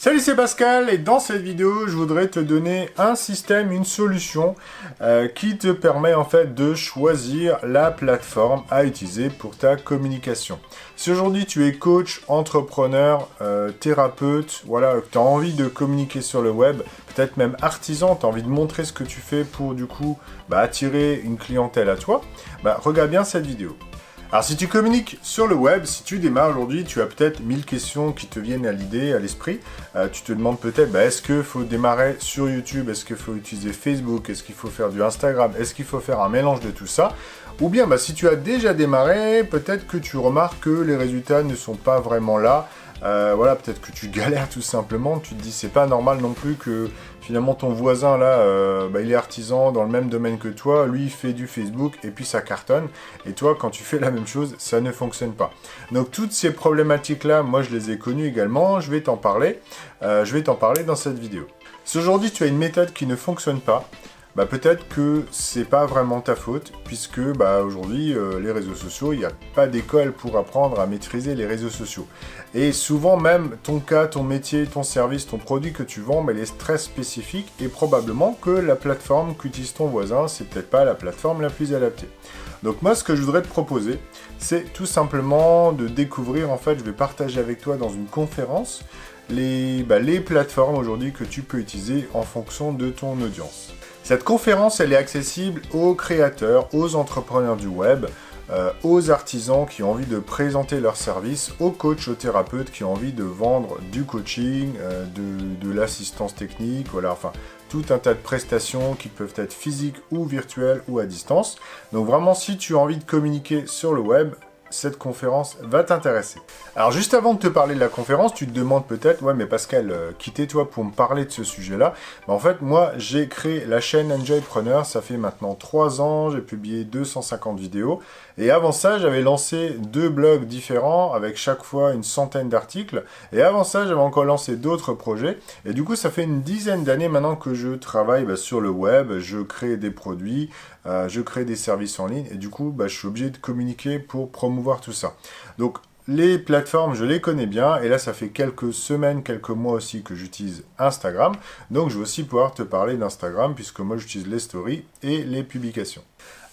Salut, c'est Pascal et dans cette vidéo, je voudrais te donner un système, une solution qui te permet en fait de choisir la plateforme à utiliser pour ta communication. Si aujourd'hui tu es coach, entrepreneur, thérapeute, voilà, tu as envie de communiquer sur le web, peut-être même artisan, tu as envie de montrer ce que tu fais pour du coup attirer une clientèle à toi, regarde bien cette vidéo. Alors si tu communiques sur le web, si tu démarres aujourd'hui, tu as peut-être 1000 questions qui te viennent à l'idée, à l'esprit. Tu te demandes peut-être, est-ce qu'il faut démarrer sur YouTube? Est-ce qu'il faut utiliser Facebook? Est-ce qu'il faut faire du Instagram? Est-ce qu'il faut faire un mélange de tout ça? Ou bien si tu as déjà démarré, peut-être que tu remarques que les résultats ne sont pas vraiment là. Voilà, peut-être que tu galères tout simplement, tu te dis c'est pas normal non plus que finalement ton voisin là, il est artisan dans le même domaine que toi, lui il fait du Facebook et puis ça cartonne, et toi quand tu fais la même chose, ça ne fonctionne pas. Donc toutes ces problématiques là, moi je les ai connues également, je vais t'en parler dans cette vidéo. Si aujourd'hui tu as une méthode qui ne fonctionne pas, peut-être que c'est pas vraiment ta faute, puisque aujourd'hui, les réseaux sociaux, il n'y a pas d'école pour apprendre à maîtriser les réseaux sociaux. Et souvent même, ton cas, ton métier, ton service, ton produit que tu vends, il est très spécifique, et probablement que la plateforme qu'utilise ton voisin, c'est peut-être pas la plateforme la plus adaptée. Donc moi, ce que je voudrais te proposer, c'est tout simplement de découvrir, en fait, je vais partager avec toi dans une conférence, les plateformes aujourd'hui que tu peux utiliser en fonction de ton audience. Cette conférence, elle est accessible aux créateurs, aux entrepreneurs du web, aux artisans qui ont envie de présenter leurs services, aux coachs, aux thérapeutes qui ont envie de vendre du coaching, de l'assistance technique, voilà, enfin, tout un tas de prestations qui peuvent être physiques ou virtuelles ou à distance. Donc vraiment, si tu as envie de communiquer sur le web, cette conférence va t'intéresser. Alors juste avant de te parler de la conférence, tu te demandes peut-être, ouais mais Pascal, qui t'es toi pour me parler de ce sujet-là? En fait, moi j'ai créé la chaîne Enjoypreneur, ça fait maintenant 3 ans, j'ai publié 250 vidéos, et avant ça j'avais lancé 2 blogs différents, avec chaque fois une centaine d'articles, et avant ça j'avais encore lancé d'autres projets, et du coup ça fait une dizaine d'années maintenant que je travaille sur le web, je crée des produits, je crée des services en ligne, et du coup je suis obligé de communiquer pour promouvoir tout ça. Donc les plateformes, je les connais bien, et là ça fait quelques semaines, quelques mois aussi que j'utilise Instagram, donc je vais aussi pouvoir te parler d'Instagram, puisque moi j'utilise les stories et les publications.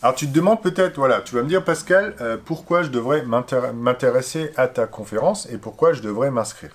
Alors tu te demandes peut-être, voilà, tu vas me dire Pascal, pourquoi je devrais m'intéresser à ta conférence et pourquoi je devrais m'inscrire.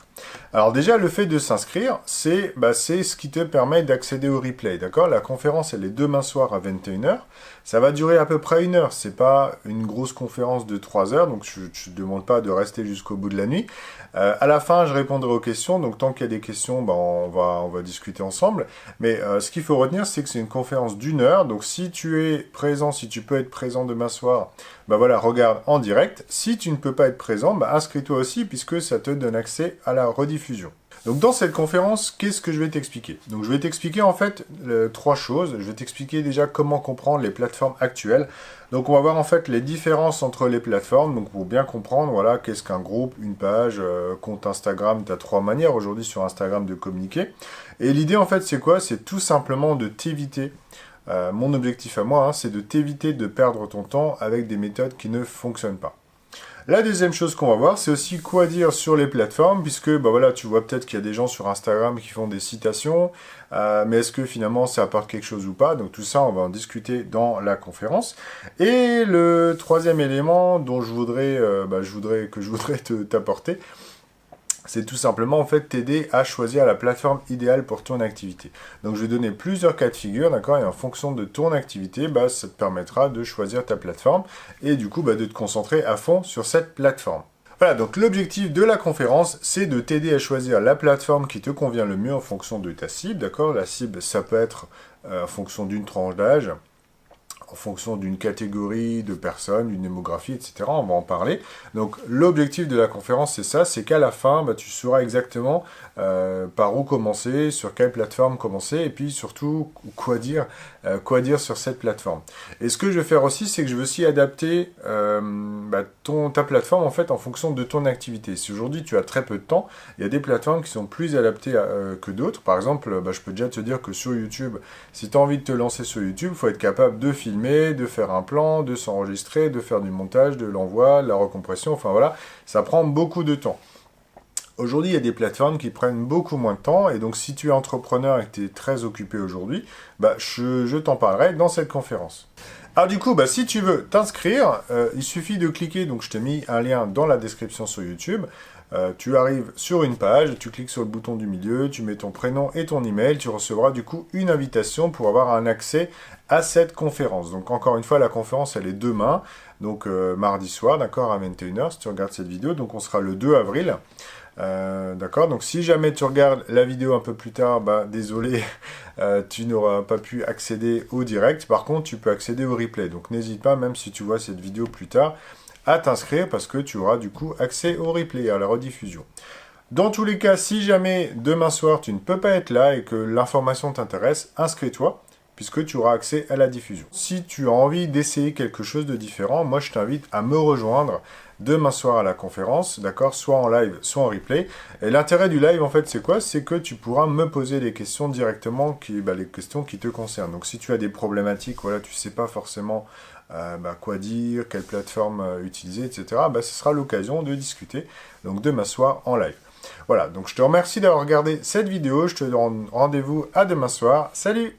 Alors déjà, le fait de s'inscrire, c'est ce qui te permet d'accéder au replay, d'accord? La conférence, elle est demain soir à 21h, ça va durer à peu près 1 heure, c'est pas une grosse conférence de 3 heures, donc je ne te demande pas de rester jusqu'au bout de la nuit. À la fin, je répondrai aux questions, donc tant qu'il y a des questions, on va discuter ensemble. Mais ce qu'il faut retenir, c'est que c'est une conférence d'1 heure, donc si tu es présent, si tu peux être présent demain soir, voilà, regarde en direct. Si tu ne peux pas être présent, inscris-toi aussi, puisque ça te donne accès à la rediffusion. Donc dans cette conférence, qu'est-ce que je vais t'expliquer? Donc je vais t'expliquer en fait 3 choses. Je vais t'expliquer déjà comment comprendre les plateformes actuelles. Donc on va voir en fait les différences entre les plateformes. Donc pour bien comprendre, voilà, qu'est-ce qu'un groupe, une page, compte Instagram. Tu as 3 manières aujourd'hui sur Instagram de communiquer. Et l'idée en fait c'est quoi? C'est tout simplement de t'éviter. Mon objectif à moi, c'est de t'éviter de perdre ton temps avec des méthodes qui ne fonctionnent pas. La deuxième chose qu'on va voir, c'est aussi quoi dire sur les plateformes, puisque voilà, tu vois peut-être qu'il y a des gens sur Instagram qui font des citations, mais est-ce que finalement ça apporte quelque chose ou pas? Donc tout ça, on va en discuter dans la conférence. Et le troisième élément dont je voudrais t'apporter, c'est tout simplement en fait t'aider à choisir la plateforme idéale pour ton activité. Donc je vais donner plusieurs cas de figure, d'accord, et en fonction de ton activité, ça te permettra de choisir ta plateforme et du coup de te concentrer à fond sur cette plateforme. Voilà, donc l'objectif de la conférence, c'est de t'aider à choisir la plateforme qui te convient le mieux en fonction de ta cible, d'accord? La cible, ça peut être en fonction d'une tranche d'âge, en fonction d'une catégorie de personnes, d'une démographie, etc. On va en parler. Donc l'objectif de la conférence, c'est ça, c'est qu'à la fin, tu sauras exactement par où commencer, sur quelle plateforme commencer, et puis surtout quoi dire sur cette plateforme. Et ce que je vais faire aussi, c'est que je vais aussi adapter ta plateforme en fait en fonction de ton activité. Si aujourd'hui tu as très peu de temps, il y a des plateformes qui sont plus adaptées que d'autres. Par exemple, je peux déjà te dire que sur YouTube, si tu as envie de te lancer sur YouTube, il faut être capable de filmer, de faire un plan, de s'enregistrer, de faire du montage, de l'envoi, de la recompression, enfin voilà, ça prend beaucoup de temps. Aujourd'hui, il y a des plateformes qui prennent beaucoup moins de temps, et donc si tu es entrepreneur et que tu es très occupé aujourd'hui, bah, je t'en parlerai dans cette conférence. Alors du coup, bah, si tu veux t'inscrire, il suffit de cliquer, donc je t'ai mis un lien dans la description sur YouTube. Tu arrives sur une page, tu cliques sur le bouton du milieu, tu mets ton prénom et ton email, tu recevras du coup une invitation pour avoir un accès à cette conférence. Donc encore une fois, la conférence elle est demain, donc mardi soir, d'accord, à 21h si tu regardes cette vidéo, donc on sera le 2 avril. D'accord, donc si jamais tu regardes la vidéo un peu plus tard, bah désolé, tu n'auras pas pu accéder au direct. Par contre, tu peux accéder au replay. Donc n'hésite pas, même si tu vois cette vidéo plus tard, à t'inscrire parce que tu auras du coup accès au replay, à la rediffusion. Dans tous les cas, si jamais demain soir tu ne peux pas être là et que l'information t'intéresse, inscris-toi, puisque tu auras accès à la diffusion. Si tu as envie d'essayer quelque chose de différent, moi je t'invite à me rejoindre demain soir à la conférence, d'accord, soit en live, soit en replay. Et l'intérêt du live, en fait, c'est quoi? C'est que tu pourras me poser des questions directement, les questions qui te concernent. Donc si tu as des problématiques, voilà, tu sais pas forcément quoi dire, quelle plateforme utiliser, etc., ce sera l'occasion de discuter, donc demain soir en live. Voilà, donc je te remercie d'avoir regardé cette vidéo, je te donne rendez-vous à demain soir, salut!